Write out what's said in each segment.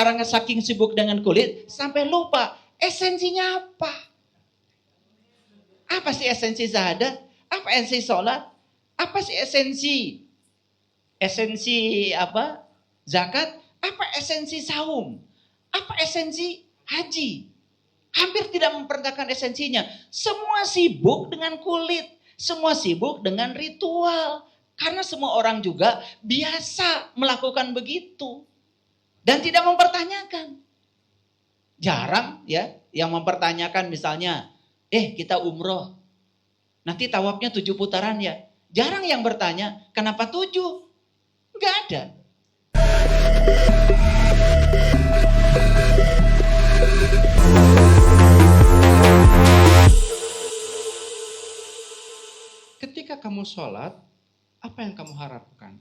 Karena saking sibuk dengan kulit, sampai lupa esensinya apa. Apa sih esensi syahadat? Apa esensi sholat? Apa sih esensi apa? Zakat? Apa esensi saum? Apa esensi haji? Hampir tidak memperhatikan esensinya. Semua sibuk dengan kulit. Semua sibuk dengan ritual. Karena semua orang juga biasa melakukan begitu. Dan tidak mempertanyakan. Jarang ya yang mempertanyakan misalnya, kita umroh. Nanti tawafnya 7 putaran ya. Jarang yang bertanya, kenapa 7? Enggak ada. Ketika kamu sholat, apa yang kamu harapkan?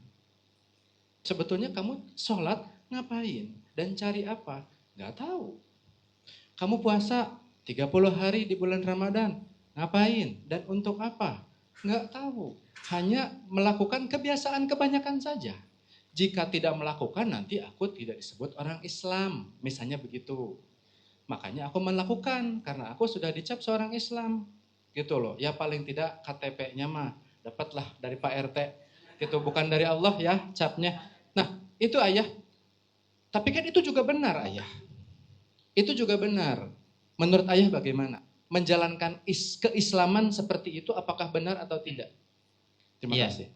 Sebetulnya kamu sholat ngapain? Dan cari apa? Nggak tahu. Kamu puasa 30 hari di bulan Ramadan. Ngapain? Dan untuk apa? Nggak tahu. Hanya melakukan kebiasaan kebanyakan saja. Jika tidak melakukan, nanti aku tidak disebut orang Islam. Misalnya begitu. Makanya aku melakukan, karena aku sudah dicap seorang Islam. Gitu loh, ya paling tidak KTP-nya mah dapatlah dari Pak RT. Gitu, bukan dari Allah ya capnya. Nah, itu ayah. Tapi kan itu juga benar ayah. Itu juga benar. Menurut ayah bagaimana? Menjalankan keislaman seperti itu apakah benar atau tidak? Terima kasih.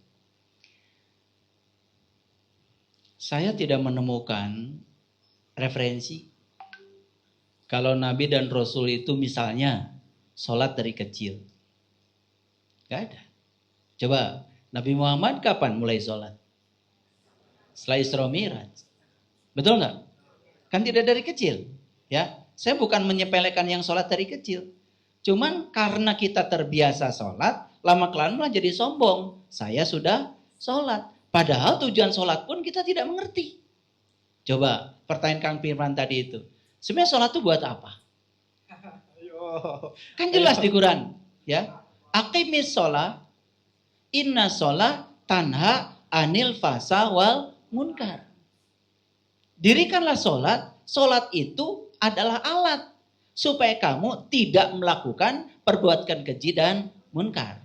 Saya tidak menemukan referensi kalau Nabi dan Rasul itu misalnya sholat dari kecil. Gak ada. Coba Nabi Muhammad kapan mulai sholat? Setelah Isra Mi'raj. Betul nggak? Kan tidak dari kecil. Ya, saya bukan menyepelekan yang sholat dari kecil. Cuman karena kita terbiasa sholat, lama-kelamaan malah jadi sombong. Saya sudah sholat. Padahal tujuan sholat pun kita tidak mengerti. Coba pertanyaan Kang Firman tadi itu. Sebenarnya sholat itu buat apa? Kan jelas di Quran, ya. Aqimis sholat, inna sholat tanha anil fasa wal munkar. Dirikanlah sholat, sholat itu adalah alat supaya kamu tidak melakukan perbuatan keji dan munkar.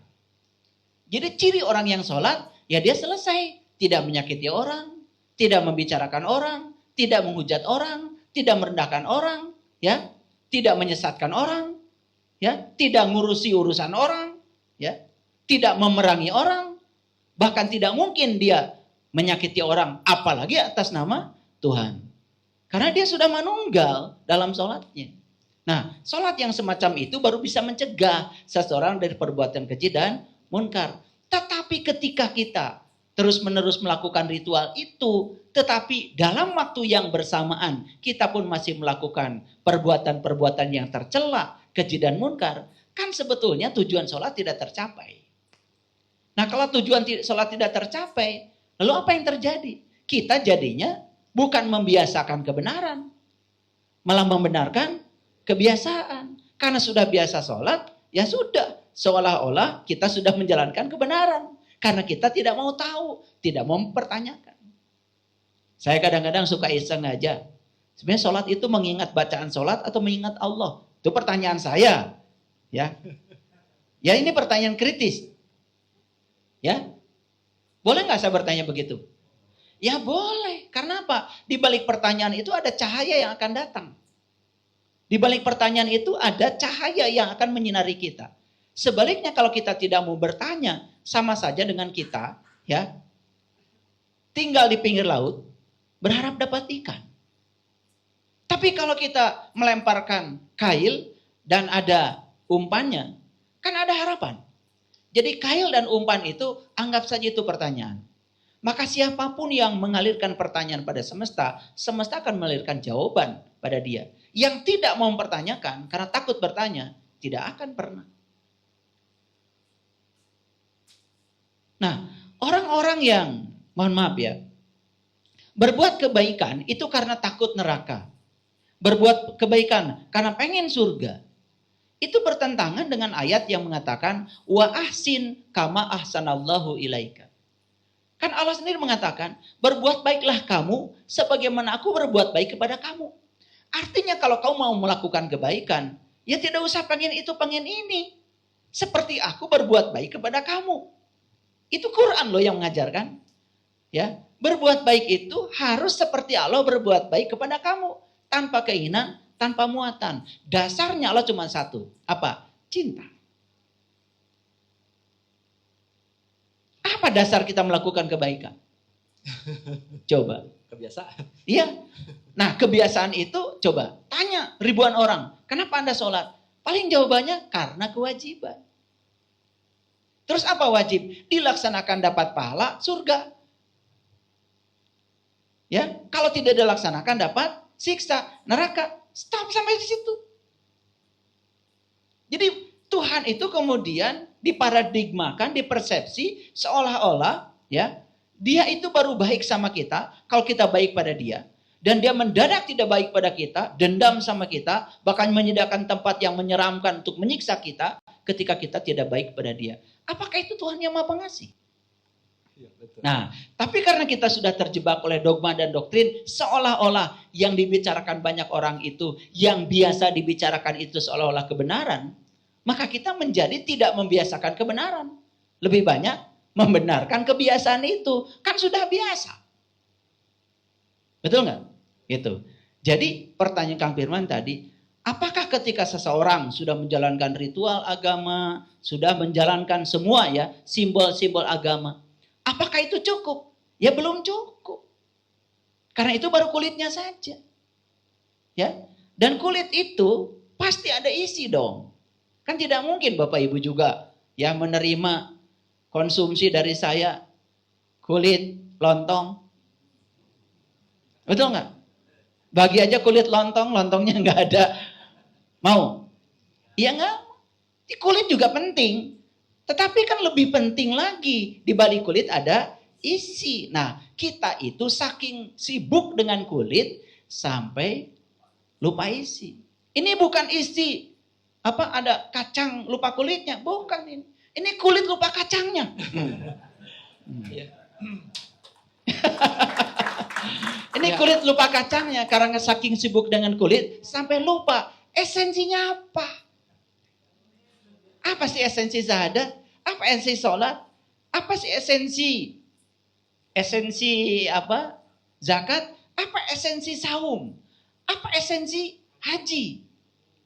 Jadi ciri orang yang sholat, ya dia selesai, tidak menyakiti orang, tidak membicarakan orang, tidak menghujat orang, tidak merendahkan orang, ya, tidak menyesatkan orang, ya, tidak ngurusi urusan orang, ya, tidak memerangi orang, bahkan tidak mungkin dia menyakiti orang, apalagi atas nama Tuhan. Karena dia sudah manunggal dalam sholatnya. Nah, sholat yang semacam itu baru bisa mencegah seseorang dari perbuatan keji dan munkar. Tetapi ketika kita terus-menerus melakukan ritual itu, tetapi dalam waktu yang bersamaan kita pun masih melakukan perbuatan-perbuatan yang tercela, keji dan munkar, kan sebetulnya tujuan sholat tidak tercapai. Nah, kalau tujuan sholat tidak tercapai, lalu apa yang terjadi? Kita jadinya bukan membiasakan kebenaran, malah membenarkan kebiasaan. Karena sudah biasa sholat, ya sudah, seolah-olah kita sudah menjalankan kebenaran. Karena kita tidak mau tahu, tidak mau mempertanyakan. Saya kadang-kadang suka iseng aja. Sebenarnya sholat itu mengingat bacaan sholat atau mengingat Allah? Itu pertanyaan saya. Ya, ya ini pertanyaan kritis. Ya, boleh nggak saya bertanya begitu? Ya boleh. Karena apa? Di balik pertanyaan itu ada cahaya yang akan datang. Di balik pertanyaan itu ada cahaya yang akan menyinari kita. Sebaliknya kalau kita tidak mau bertanya, sama saja dengan kita, ya, tinggal di pinggir laut, berharap dapat ikan. Tapi kalau kita melemparkan kail dan ada umpannya, kan ada harapan. Jadi kail dan umpan itu, anggap saja itu pertanyaan. Maka siapapun yang mengalirkan pertanyaan pada semesta, semesta akan mengalirkan jawaban pada dia. Yang tidak mau mempertanyakan, karena takut bertanya, tidak akan pernah. Nah, orang-orang yang, mohon maaf ya, berbuat kebaikan itu karena takut neraka. Berbuat kebaikan karena pengen surga. Itu bertentangan dengan ayat yang mengatakan, wa ahsin kama ahsanallahu ilaika. Kan Allah sendiri mengatakan, berbuat baiklah kamu sebagaimana aku berbuat baik kepada kamu. Artinya kalau kamu mau melakukan kebaikan, ya tidak usah pengen itu, pengen ini. Seperti aku berbuat baik kepada kamu. Itu Quran loh yang mengajarkan. Ya, berbuat baik itu harus seperti Allah berbuat baik kepada kamu. Tanpa keinginan, tanpa muatan. Dasarnya Allah cuma satu. Apa? Cinta. Apa dasar kita melakukan kebaikan? Coba. Kebiasaan. Iya. Nah, kebiasaan itu coba tanya ribuan orang, kenapa Anda sholat? Paling jawabannya karena kewajiban. Terus apa wajib? Dilaksanakan dapat pahala surga. Ya, kalau tidak dilaksanakan dapat siksa neraka. Stop sampai di situ. Jadi Tuhan itu kemudian diparadigmakan, dipersepsi seolah-olah ya, dia itu baru baik sama kita kalau kita baik pada dia. Dan dia mendadak tidak baik pada kita, dendam sama kita, bahkan menyediakan tempat yang menyeramkan untuk menyiksa kita ketika kita tidak baik pada dia. Apakah itu Tuhan yang Maha Pengasih? Iya, betul. Nah, tapi karena kita sudah terjebak oleh dogma dan doktrin, seolah-olah yang dibicarakan banyak orang itu, yang biasa dibicarakan itu seolah-olah kebenaran, maka kita menjadi tidak membiasakan kebenaran. Lebih banyak membenarkan kebiasaan itu. Kan sudah biasa. Betul nggak? Gitu. Jadi pertanyaan Kang Firman tadi, apakah ketika seseorang sudah menjalankan ritual agama, sudah menjalankan semua ya simbol-simbol agama, apakah itu cukup? Ya belum cukup. Karena itu baru kulitnya saja. Ya. Dan kulit itu pasti ada isi dong. Kan tidak mungkin Bapak Ibu juga ya menerima konsumsi dari saya kulit lontong. Betul nggak? Bagi aja kulit lontong, lontongnya nggak ada. Mau? Ya nggak. Kulit juga penting. Tetapi kan lebih penting lagi. Di balik kulit ada isi. Nah, kita itu saking sibuk dengan kulit sampai lupa isi. Ini bukan isi. Apa ada kacang lupa kulitnya? Bukan ini. Ini kulit lupa kacangnya. Ini kulit lupa kacangnya karena saking sibuk dengan kulit sampai lupa esensinya apa. Apa sih esensi zahadat? Apa esensi sholat? Apa sih esensi apa? Zakat? Apa esensi saum? Apa esensi haji?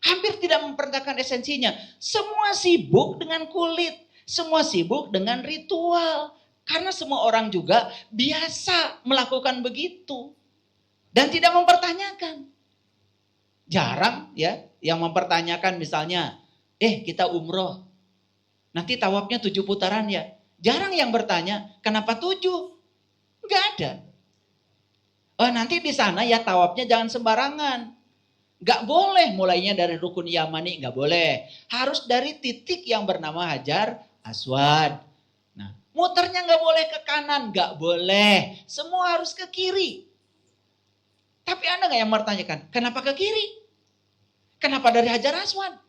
Hampir tidak memperhatikan esensinya. Semua sibuk dengan kulit. Semua sibuk dengan ritual. Karena semua orang juga biasa melakukan begitu. Dan tidak mempertanyakan. Jarang ya yang mempertanyakan misalnya, kita umroh. Nanti tawafnya 7 putaran ya. Jarang yang bertanya, kenapa 7? Enggak ada. Oh nanti di sana ya tawafnya jangan sembarangan. Gak boleh mulainya dari rukun Yamani, gak boleh. Harus dari titik yang bernama Hajar Aswad. Nah, muternya gak boleh ke kanan, gak boleh. Semua harus ke kiri. Tapi Anda gak yang bertanyakan, kenapa ke kiri? Kenapa dari Hajar Aswad?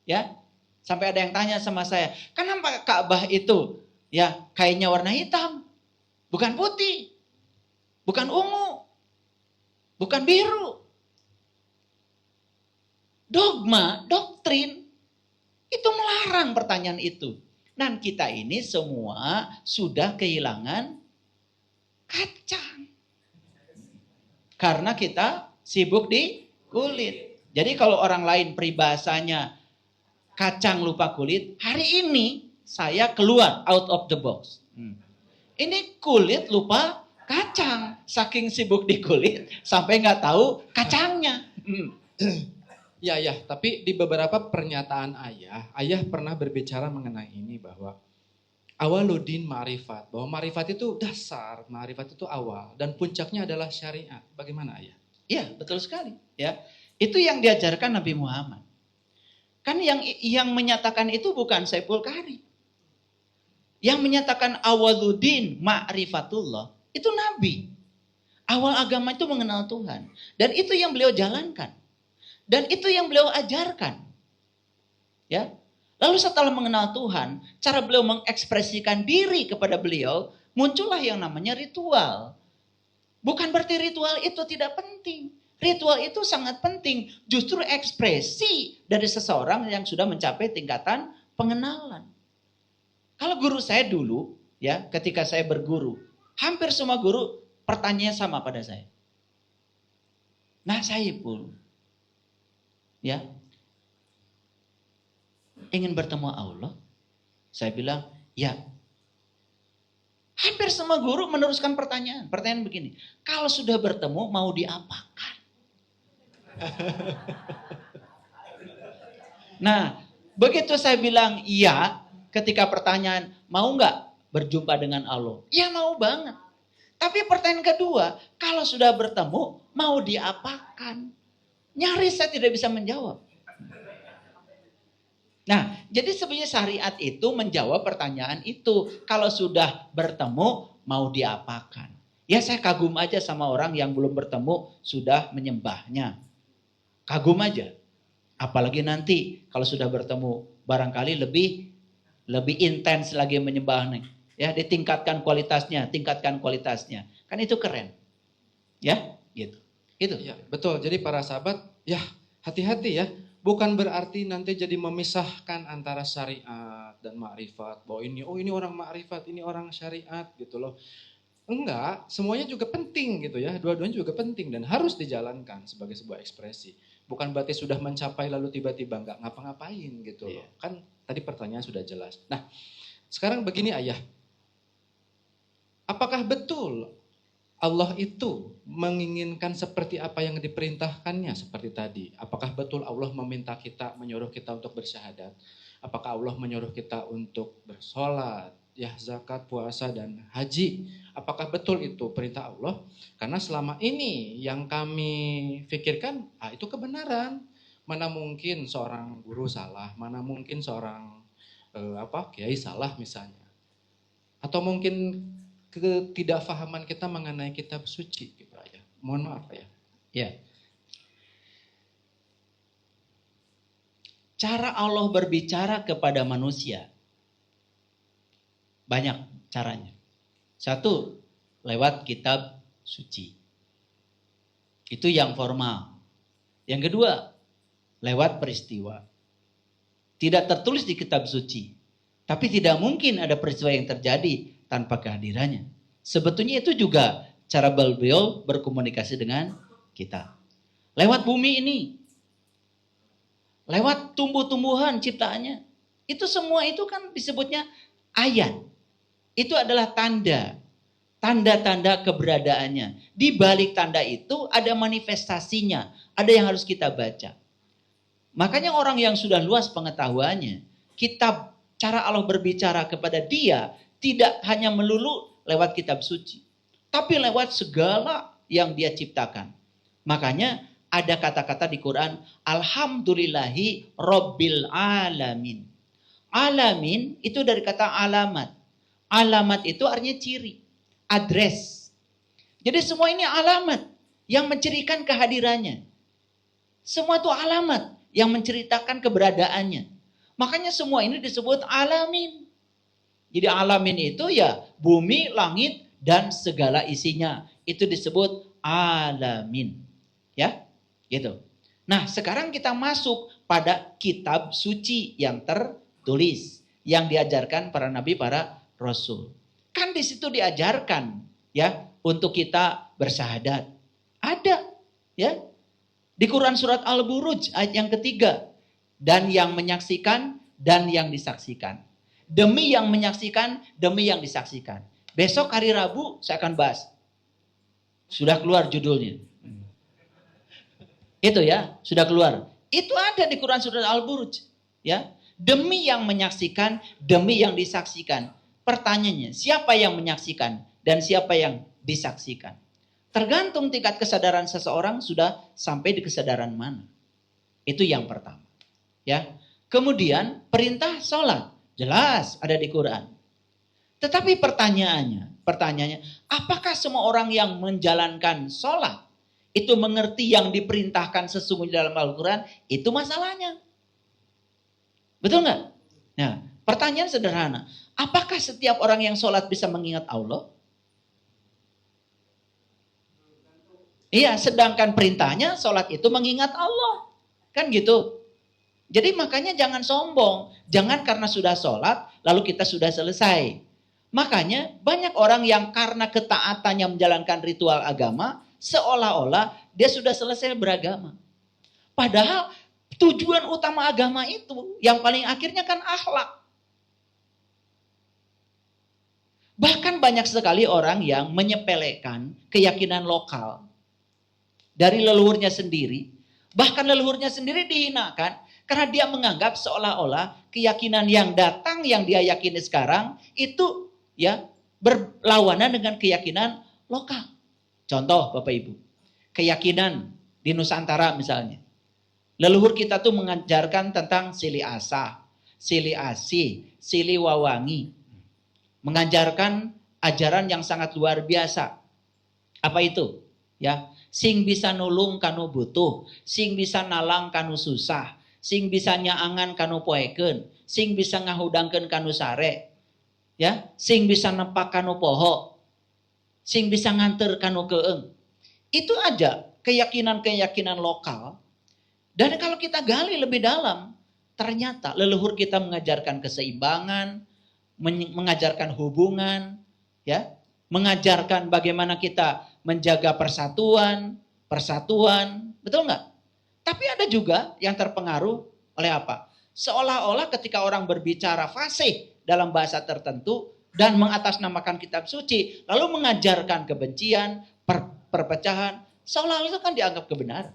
Ya, sampai ada yang tanya sama saya, kenapa Ka'bah itu ya kainnya warna hitam? Bukan putih, bukan ungu, bukan biru. Dogma, doktrin, itu melarang pertanyaan itu. Dan kita ini semua sudah kehilangan kacang. Karena kita sibuk di kulit. Jadi kalau orang lain peribahasanya kacang lupa kulit, hari ini saya keluar out of the box. Ini kulit lupa kacang. Saking sibuk di kulit sampai nggak tahu kacangnya. Ya, tapi di beberapa pernyataan ayah pernah berbicara mengenai ini bahwa awaludin ma'rifat, bahwa ma'rifat itu dasar, ma'rifat itu awal, dan puncaknya adalah syariat. Bagaimana ayah? Iya, betul sekali. Ya, itu yang diajarkan Nabi Muhammad. Kan yang menyatakan itu bukan Saiful Kahri. Yang menyatakan awaludin ma'rifatullah itu Nabi. Awal agama itu mengenal Tuhan, dan itu yang beliau jalankan. Dan itu yang beliau ajarkan. Ya. Lalu setelah mengenal Tuhan, cara beliau mengekspresikan diri kepada beliau muncullah yang namanya ritual. Bukan berarti ritual itu tidak penting. Ritual itu sangat penting. Justru ekspresi dari seseorang yang sudah mencapai tingkatan pengenalan. Kalau guru saya dulu, ya, ketika saya berguru, hampir semua guru pertanyaannya sama pada saya. Nah, Saiful, ya, ingin bertemu Allah? Saya bilang, ya. Hampir semua guru meneruskan pertanyaan. Pertanyaan begini, kalau sudah bertemu mau diapakan? Nah, begitu saya bilang iya, ketika pertanyaan, mau nggak berjumpa dengan Allah? Ya mau banget. Tapi pertanyaan kedua, kalau sudah bertemu, mau diapakan? Nyaris saya tidak bisa menjawab. Nah, jadi sebenarnya syariat itu menjawab pertanyaan itu. Kalau sudah bertemu, mau diapakan? Ya saya kagum aja sama orang yang belum bertemu, sudah menyembahnya. Kagum aja. Apalagi nanti kalau sudah bertemu, barangkali lebih intens lagi menyembahnya. Ya, ditingkatkan kualitasnya, tingkatkan kualitasnya. Kan itu keren. Ya, gitu. Itu. Ya, betul. Jadi para sahabat, ya hati-hati ya. Bukan berarti nanti jadi memisahkan antara syariat dan makrifat. Bahwa ini orang makrifat, ini orang syariat gitu loh. Enggak, semuanya juga penting gitu ya. Dua-duanya juga penting dan harus dijalankan sebagai sebuah ekspresi. Bukan berarti sudah mencapai lalu tiba-tiba enggak ngapa-ngapain gitu loh. Kan tadi pertanyaan sudah jelas. Nah, sekarang begini ayah. Apakah betul Allah itu menginginkan seperti apa yang diperintahkannya seperti tadi? Apakah betul Allah menyuruh kita untuk bersyahadat? Apakah Allah menyuruh kita untuk bersolat, ya zakat, puasa, dan haji? Apakah betul itu perintah Allah? Karena selama ini yang kami pikirkan, itu kebenaran. Mana mungkin seorang guru salah, mana mungkin seorang kiai salah misalnya. Atau mungkin ketidakfahaman kita mengenai kitab suci gitu aja. Mohon maaf ya. Ya. Cara Allah berbicara kepada manusia banyak caranya. Satu, lewat kitab suci. Itu yang formal. Yang kedua, lewat peristiwa. Tidak tertulis di kitab suci. Tapi tidak mungkin ada peristiwa yang terjadi tanpa kehadirannya. Sebetulnya itu juga cara beliau berkomunikasi dengan kita. Lewat bumi ini. Lewat tumbuh-tumbuhan ciptaannya. Itu semua itu kan disebutnya ayat. Itu adalah tanda. Tanda-tanda keberadaannya. Di balik tanda itu ada manifestasinya. Ada yang harus kita baca. Makanya orang yang sudah luas pengetahuannya. Cara Allah berbicara kepada dia tidak hanya melulu lewat kitab suci. Tapi lewat segala yang dia ciptakan. Makanya ada kata-kata di Quran. Alhamdulillahi Rabbil Alamin. Alamin itu dari kata alamat. Alamat itu artinya ciri. Address. Jadi semua ini alamat yang mencirikan kehadirannya. Semua itu alamat yang menceritakan keberadaannya. Makanya semua ini disebut alamin. Jadi alamin itu ya bumi, langit, dan segala isinya. Itu disebut alamin. Ya, gitu. Nah sekarang kita masuk pada kitab suci yang tertulis. Yang diajarkan para nabi, para rasul. Kan di situ diajarkan ya untuk kita bersyahadat. Ada ya. Di Quran surat Al-Buruj ayat yang ketiga. Dan yang menyaksikan dan yang disaksikan. Demi yang menyaksikan, demi yang disaksikan. Besok hari Rabu saya akan bahas. Sudah keluar judulnya. Itu ya, sudah keluar. Itu ada di Quran surat Al-Buruj. Ya, demi yang menyaksikan, demi yang disaksikan. Pertanyaannya, siapa yang menyaksikan dan siapa yang disaksikan? Tergantung tingkat kesadaran seseorang sudah sampai di kesadaran mana. Itu yang pertama. Ya. Kemudian perintah sholat. Jelas ada di Quran. Tetapi pertanyaannya, apakah semua orang yang menjalankan sholat itu mengerti yang diperintahkan sesungguhnya dalam Al-Quran? Itu masalahnya. Betul nggak? Nah, pertanyaan sederhana. Apakah setiap orang yang sholat bisa mengingat Allah? Iya, sedangkan perintahnya sholat itu mengingat Allah. Kan gitu. Jadi makanya jangan sombong. Jangan karena sudah sholat, lalu kita sudah selesai. Makanya banyak orang yang karena ketaatannya menjalankan ritual agama, seolah-olah dia sudah selesai beragama. Padahal tujuan utama agama itu, yang paling akhirnya kan akhlak. Bahkan banyak sekali orang yang menyepelekan keyakinan lokal dari leluhurnya sendiri. Bahkan leluhurnya sendiri dihinakan karena dia menganggap seolah-olah keyakinan yang datang yang dia yakini sekarang itu ya berlawanan dengan keyakinan lokal. Contoh Bapak Ibu, keyakinan di Nusantara misalnya. Leluhur kita tuh mengajarkan tentang sili asa, sili asi, sili wawangi. Mengajarkan ajaran yang sangat luar biasa. Apa itu? Ya, sing bisa nulung kanu butuh, sing bisa nalang kanu susah, sing bisa nyaangan kanu poeken, sing bisa ngahudangkeun kanu sare. Ya, sing bisa nempak kanu poho, sing bisa nganter kanu keeng. Itu aja keyakinan-keyakinan lokal. Dan kalau kita gali lebih dalam, ternyata leluhur kita mengajarkan keseimbangan, mengajarkan hubungan, ya, mengajarkan bagaimana kita menjaga persatuan, betul nggak? Tapi ada juga yang terpengaruh oleh apa? Seolah-olah ketika orang berbicara fasih dalam bahasa tertentu dan mengatasnamakan kitab suci, lalu mengajarkan kebencian, perpecahan, seolah-olah itu kan dianggap kebenaran.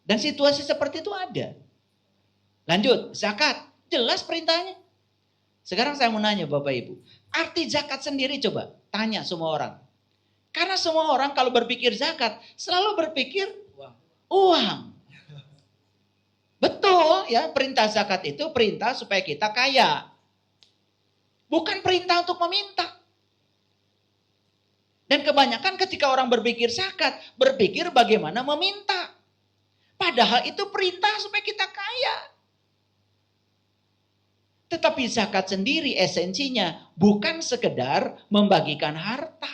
Dan situasi seperti itu ada. Lanjut, zakat, jelas perintahnya. Sekarang saya mau nanya Bapak Ibu, arti zakat sendiri coba tanya semua orang. Karena semua orang kalau berpikir zakat selalu berpikir uang. Betul ya, perintah zakat itu perintah supaya kita kaya. Bukan perintah untuk meminta. Dan kebanyakan ketika orang berpikir zakat, berpikir bagaimana meminta. Padahal itu perintah supaya kita kaya. Tetapi zakat sendiri esensinya bukan sekedar membagikan harta.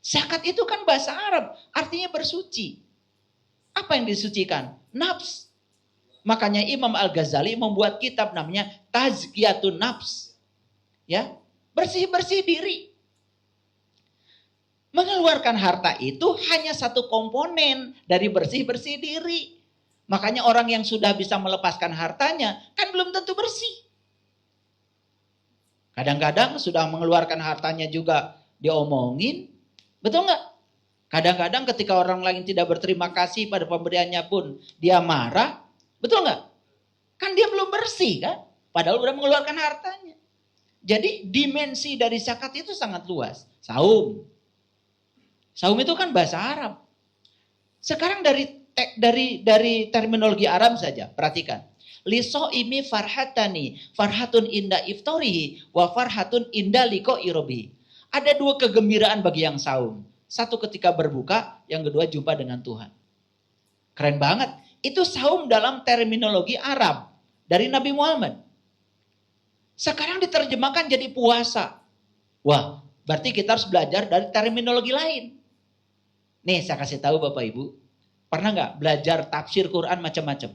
Zakat itu kan bahasa Arab, artinya bersuci. Apa yang disucikan? Nafs. Makanya Imam Al-Ghazali membuat kitab namanya Tazkiyatun Nafs. Ya, bersih-bersih diri. Mengeluarkan harta itu hanya satu komponen dari bersih-bersih diri. Makanya orang yang sudah bisa melepaskan hartanya kan belum tentu bersih. Kadang-kadang sudah mengeluarkan hartanya juga diomongin. Betul nggak? Kadang-kadang ketika orang lain tidak berterima kasih pada pemberiannya pun dia marah. Betul nggak? Kan dia belum bersih kan? Padahal udah mengeluarkan hartanya. Jadi dimensi dari zakat itu sangat luas. Saum. Saum itu kan bahasa Arab. Sekarang dari terminologi Arab saja, perhatikan. Liso imi farhatani, farhatun inda iftorihi, wa farhatun inda liko irobi. Ada dua kegembiraan bagi yang saum. Satu ketika berbuka, yang kedua jumpa dengan Tuhan. Keren banget. Itu saum dalam terminologi Arab dari Nabi Muhammad. Sekarang diterjemahkan jadi puasa. Wah, berarti kita harus belajar dari terminologi lain. Nih saya kasih tahu Bapak Ibu, pernah nggak belajar tafsir Quran macam-macam?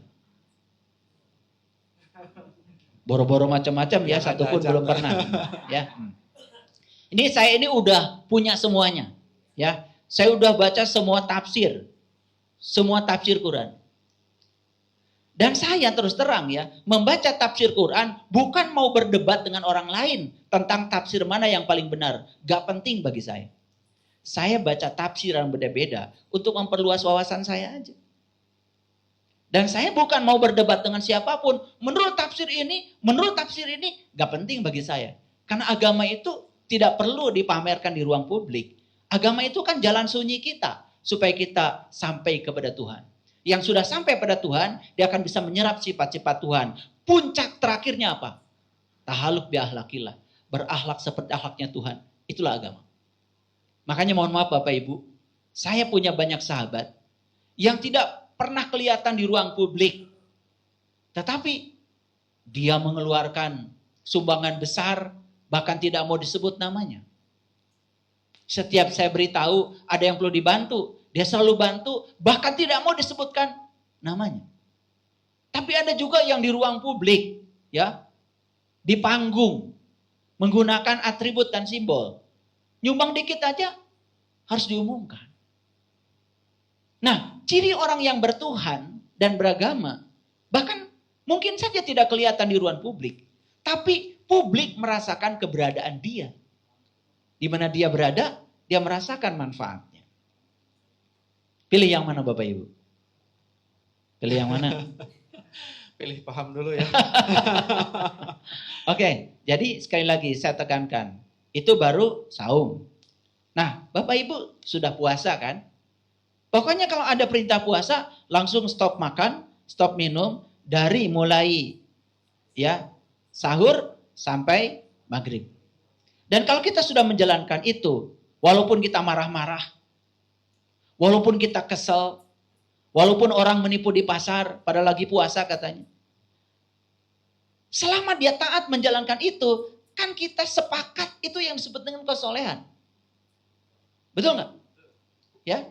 Boro-boro macam-macam ya, satu pun belum pernah. Ya, ini udah punya semuanya. Ya, saya udah baca semua tafsir Quran. Dan saya terus terang ya, membaca tafsir Quran bukan mau berdebat dengan orang lain tentang tafsir mana yang paling benar. Gak penting bagi saya. Saya baca tafsir yang beda-beda untuk memperluas wawasan saya aja. Dan saya bukan mau berdebat dengan siapapun. Menurut tafsir ini, gak penting bagi saya. Karena agama itu tidak perlu dipamerkan di ruang publik. Agama itu kan jalan sunyi kita, supaya kita sampai kepada Tuhan. Yang sudah sampai pada Tuhan, dia akan bisa menyerap sifat-sifat Tuhan. Puncak terakhirnya apa? Tahaluk bi ahlakillah. Berakhlak seperti akhlaknya Tuhan. Itulah agama. Makanya mohon maaf Bapak Ibu, saya punya banyak sahabat yang tidak pernah kelihatan di ruang publik. Tetapi Dia mengeluarkan sumbangan besar, bahkan tidak mau disebut namanya. Setiap saya beritahu ada yang perlu dibantu, dia selalu bantu, bahkan tidak mau disebutkan namanya. Tapi ada juga yang di ruang publik, ya, di panggung, menggunakan atribut dan simbol. Nyumbang dikit aja harus diumumkan. Nah, ciri orang yang bertuhan dan beragama, bahkan mungkin saja tidak kelihatan di ruang publik, tapi publik merasakan keberadaan dia. Di mana dia berada, dia merasakan manfaatnya. Pilih yang mana Bapak Ibu? Pilih yang mana? Pilih paham dulu ya. Oke, jadi sekali lagi saya tekankan, itu baru saum. Nah, Bapak Ibu sudah puasa kan? Pokoknya kalau ada perintah puasa, langsung stop makan, stop minum, dari mulai ya sahur sampai maghrib. Dan kalau kita sudah menjalankan itu, walaupun kita marah-marah, walaupun kita kesel, walaupun orang menipu di pasar pada lagi puasa katanya. Selama dia taat menjalankan itu, kan kita sepakat itu yang disebut dengan kesolehan. Betul nggak? Ya,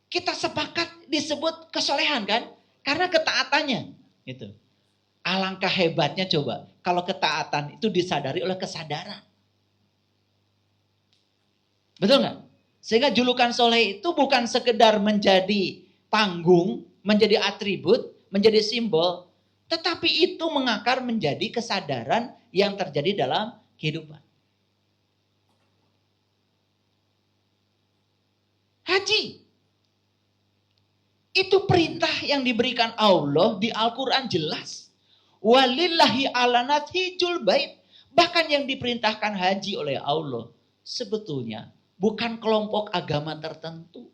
kita sepakat disebut kesolehan kan? Karena ketaatannya. Gitu. Alangkah hebatnya coba kalau ketaatan itu disadari oleh kesadaran. Betul nggak? Sehingga julukan soleh itu bukan sekedar menjadi panggung, menjadi atribut, menjadi simbol, tetapi itu mengakar menjadi kesadaran yang terjadi dalam kehidupan. Haji. Itu perintah yang diberikan Allah di Al-Quran jelas. Walillahi alanat hijul bait. Bahkan yang diperintahkan haji oleh Allah sebetulnya bukan kelompok agama tertentu.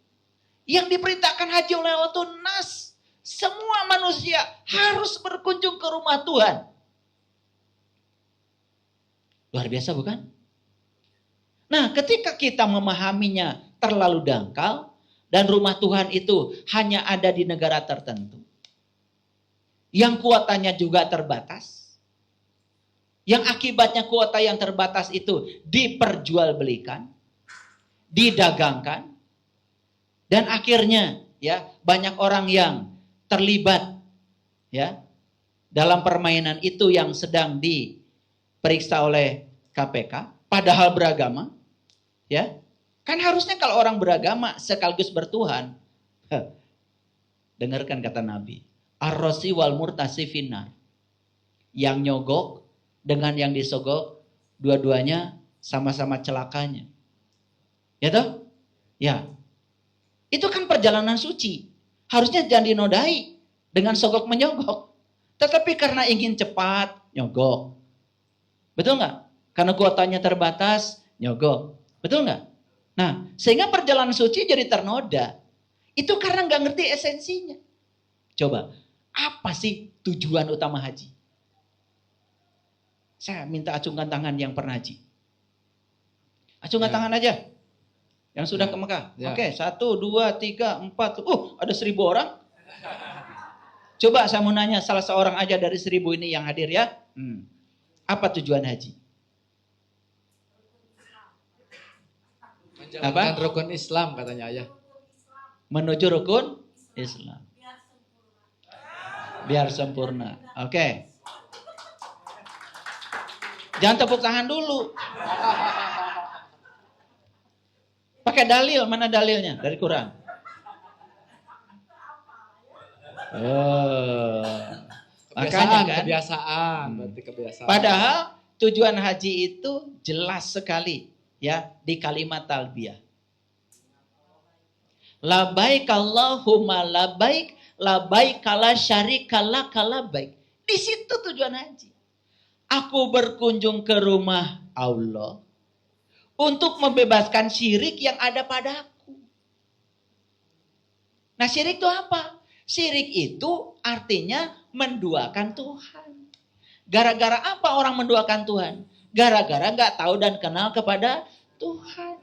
Yang diperintahkan haji oleh Allah itu nas. Semua manusia harus berkunjung ke rumah Tuhan. Luar biasa bukan? Nah, ketika kita memahaminya terlalu dangkal dan rumah Tuhan itu hanya ada di negara tertentu, yang kuotanya juga terbatas, yang akibatnya kuota yang terbatas itu diperjualbelikan, didagangkan, dan akhirnya ya banyak orang yang terlibat ya dalam permainan itu yang sedang diperiksa oleh KPK, padahal beragama, ya kan harusnya kalau orang beragama sekaligus bertuhan, dengarkan kata Nabi, ar-rosi wal murtasi finnar, yang nyogok dengan yang disogok, dua-duanya sama-sama celakanya, ya toh, ya itu kan perjalanan suci. Harusnya jangan dinodai dengan sogok menyogok. Tetapi karena ingin cepat, nyogok. Betul nggak? Karena kuotanya terbatas, nyogok. Betul nggak? Nah, sehingga perjalanan suci jadi ternoda. Itu karena nggak ngerti esensinya. Coba, apa sih tujuan utama haji? Saya minta acungkan tangan yang pernah haji. Acungkan tangan aja. Yang sudah ke Mekah. Ya. Oke, 1, 2, 3, 4. Ada 1.000 orang. Coba saya mau nanya salah seorang aja dari 1.000 ini yang hadir ya. Apa tujuan haji? Menjalankan rukun Islam katanya ayah. Menuju rukun Islam. Biar sempurna. Oke. Jangan tepuk tangan dulu. Pakai dalil, mana dalilnya? Dari Quran. Makanya kan. Berarti kebiasaan. Padahal tujuan haji itu jelas sekali ya di kalimat talbiyah. Labaik Allahumma labaik, labaik la syarika lak labaik. Di situ tujuan haji. Aku berkunjung ke rumah Allah untuk membebaskan syirik yang ada padaku. Nah, syirik itu apa? Syirik itu artinya menduakan Tuhan. Gara-gara apa orang menduakan Tuhan? Gara-gara gak tahu dan kenal kepada Tuhan.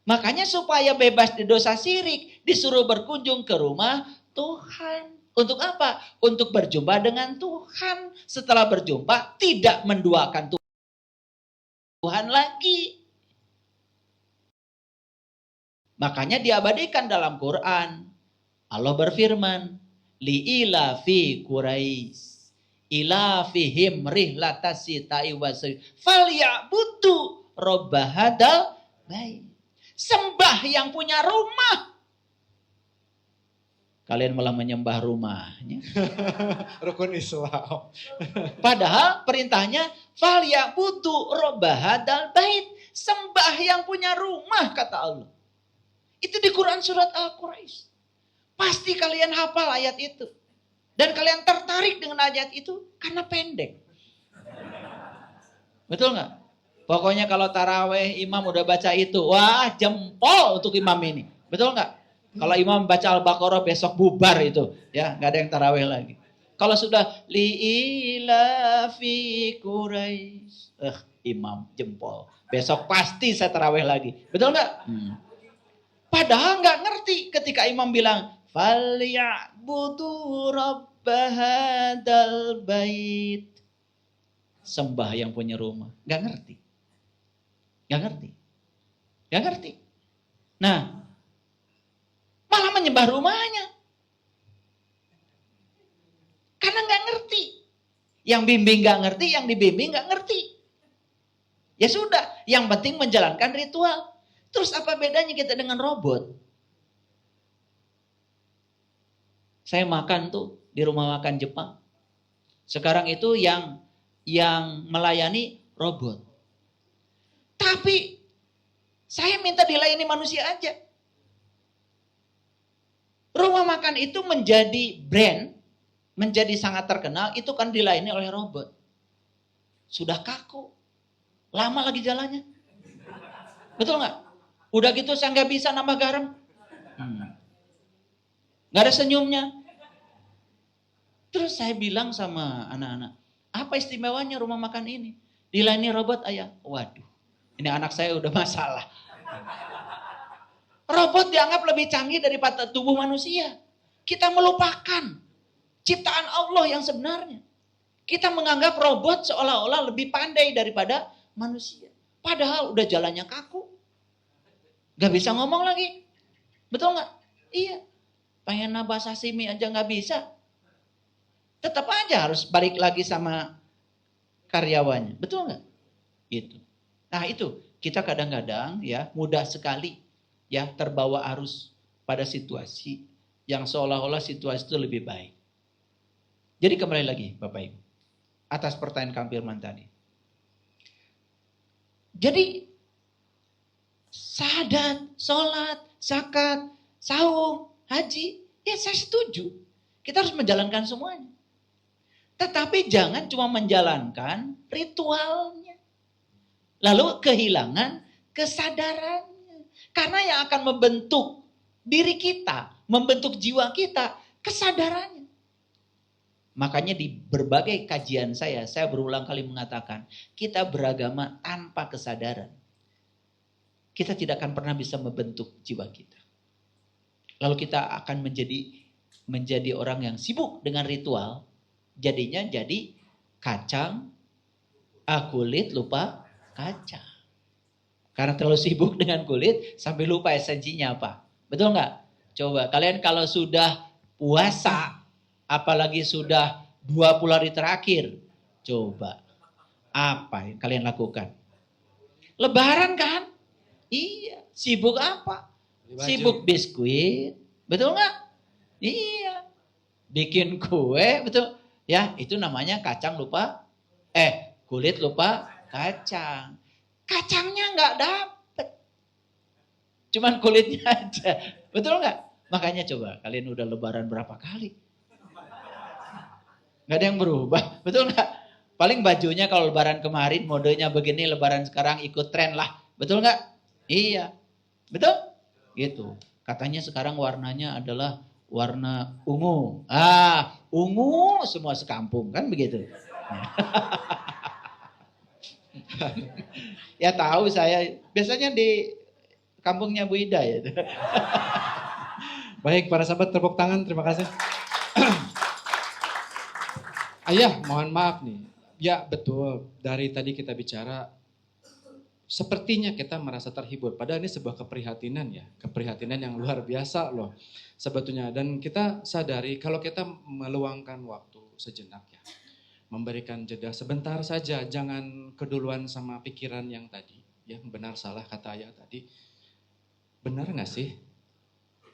Makanya supaya bebas di dosa syirik, disuruh berkunjung ke rumah Tuhan. Untuk apa? Untuk berjumpa dengan Tuhan. Setelah berjumpa, tidak menduakan Tuhan lagi. Makanya diabadikan dalam Quran. Allah berfirman, li'ilafi Quraisy ilafihim rihlatasi ta'iwasri falyabudu robbahadal bait. Sembah yang punya rumah. Kalian malah menyembah rumahnya. Rukun Islam. Padahal perintahnya falyabudu robbahadal bait. Sembah yang punya rumah, kata Allah. Itu di Quran surat Al-Quraisy. Pasti kalian hafal ayat itu. Dan kalian tertarik dengan ayat itu karena pendek. Betul nggak? Pokoknya kalau taraweh imam udah baca itu, wah jempol untuk imam ini. Betul nggak? Kalau imam baca Al-Baqarah besok bubar itu, ya nggak ada yang taraweh lagi. Kalau sudah li'ilafi Quraisy, imam jempol. Besok pasti saya taraweh lagi. Betul nggak? Padahal nggak ngerti ketika imam bilang falyabudu rabbahadal bait. Sembah yang punya rumah. Nggak ngerti. Nggak ngerti. Nggak ngerti. Nah, malah menyembah rumahnya. Karena nggak ngerti. Yang bimbing nggak ngerti, yang dibimbing nggak ngerti. Ya sudah, yang penting menjalankan ritual. Terus apa bedanya kita dengan robot? Saya makan tuh di rumah makan Jepang. Sekarang itu yang melayani robot. Tapi saya minta dilayani manusia aja. Rumah makan itu menjadi brand, menjadi sangat terkenal, itu kan dilayani oleh robot. Sudah kaku. Lama lagi jalannya. Betul nggak? Udah gitu saya nggak bisa nambah garam. Nggak ada senyumnya. Terus saya bilang sama anak-anak, apa istimewanya rumah makan ini? Dilayani robot ayah. Waduh, ini anak saya udah masalah. Robot dianggap lebih canggih daripada tubuh manusia. Kita melupakan ciptaan Allah yang sebenarnya. Kita menganggap robot seolah-olah lebih pandai daripada manusia. Padahal udah jalannya kaku. Gak bisa ngomong lagi. Betul gak? Iya. Pengen nambah sashimi aja gak bisa. Tetap aja harus balik lagi sama karyawannya. Betul gak? Gitu. Nah itu. Kita kadang-kadang ya mudah sekali ya terbawa arus pada situasi yang seolah-olah situasi itu lebih baik. Jadi kembali lagi Bapak Ibu. Atas pertanyaan Kang Firman tadi. Jadi syahadat, sholat, zakat, saum, haji, ya saya setuju. Kita harus menjalankan semuanya. Tetapi jangan cuma menjalankan ritualnya. Lalu kehilangan kesadarannya. Karena yang akan membentuk diri kita, membentuk jiwa kita, kesadarannya. Makanya di berbagai kajian saya berulang kali mengatakan, kita beragama tanpa kesadaran. Kita tidak akan pernah bisa membentuk jiwa kita. Lalu kita akan menjadi orang yang sibuk dengan ritual, jadinya jadi kacang, kulit lupa kaca. Karena terlalu sibuk dengan kulit sampai lupa esensinya apa. Betul nggak? Coba kalian kalau sudah puasa, apalagi sudah 20 hari terakhir, coba apa yang kalian lakukan? Lebaran kan? Iya, sibuk apa? Sibuk biskuit, betul nggak? Iya, bikin kue, betul? Ya, itu namanya kacang lupa, kulit lupa kacang. Kacangnya nggak dapet, cuman kulitnya aja, betul nggak? Makanya coba kalian udah lebaran berapa kali? Nggak ada yang berubah, betul nggak? Paling bajunya kalau lebaran kemarin modenya begini, lebaran sekarang ikut tren lah, betul nggak? Iya, betul? Gitu. Katanya sekarang warnanya adalah warna ungu. Ungu semua sekampung kan begitu. Ya tahu saya, biasanya di kampungnya Bu Ida ya. Baik para sahabat, tepuk tangan, terima kasih. Ayah, mohon maaf nih. Ya betul, dari tadi kita bicara, sepertinya kita merasa terhibur. Padahal ini sebuah keprihatinan ya, keprihatinan yang luar biasa loh sebetulnya. Dan kita sadari kalau kita meluangkan waktu sejenak ya, memberikan jeda sebentar saja, jangan keduluan sama pikiran yang tadi, yang benar salah kata ayah tadi. Benar nggak sih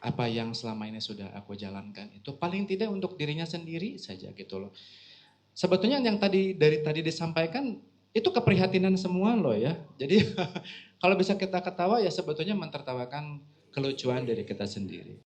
apa yang selama ini sudah aku jalankan itu paling tidak untuk dirinya sendiri saja gitu loh. Sebetulnya yang tadi dari tadi disampaikan itu keprihatinan semua loh ya. Jadi kalau bisa kita ketawa ya sebetulnya mentertawakan kelucuan dari kita sendiri.